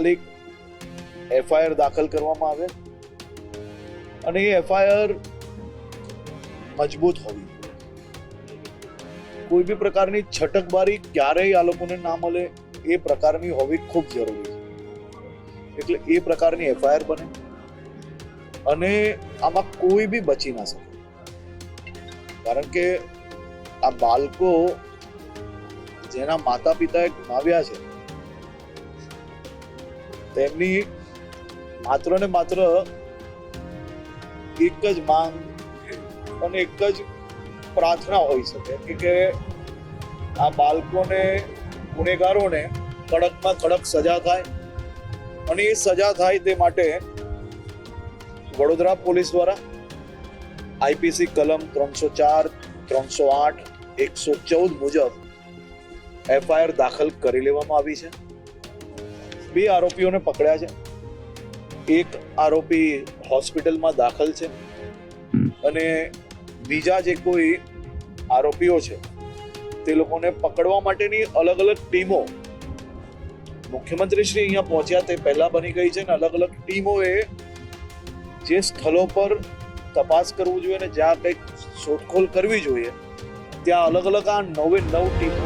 તાત્કાલિક એફઆઈઆર દાખલ કરવામાં આવે અને એ એફઆઈઆર મજબૂત હોવી જોઈએ। કોઈ બી પ્રકારની છટકબારી ક્યારેય આ લોકોને ના મળે એ પ્રકારની હોવી ખૂબ જરૂરી છે। એટલે એ પ્રકારની એફઆઈઆર બને અને આમાં કોઈ બી બચી ના શકે, કારણ કે આ બાળકો જેના માતા પિતાએ ગુમાવ્યા છે તેમની માત્ર ને માત્ર એક જ માંગ અને એક જ પ્રાર્થના હોઈ શકે કે આ બાળકોને, ગુનેગારોને કડકમાં કડક સજા થાય અને એ સજા થાય તે માટે વડોદરા પોલીસ દ્વારા આઈપીસી કલમ 304, 308, 114 મુજબ એફઆઈઆર દાખલ કરી લેવામાં આવી છે। 2 આરોપીઓને પકડ્યા છે, એક આરોપી હોસ્પિટલમાં દાખલ છે અને બીજા જે કોઈ આરોપીઓ છે તે લોકોને પકડવા માટેની અલગ અલગ ટીમો મુખ્યમંત્રી શ્રી અહીંયા પહોંચ્યા તે પહેલા બની ગઈ છે અને અલગ અલગ ટીમોએ જે સ્થળો પર તપાસ કરવું જોઈએ અને જ્યાં કંઈક શોધખોળ કરવી જોઈએ ત્યાં અલગ અલગ આ 9 ટીમો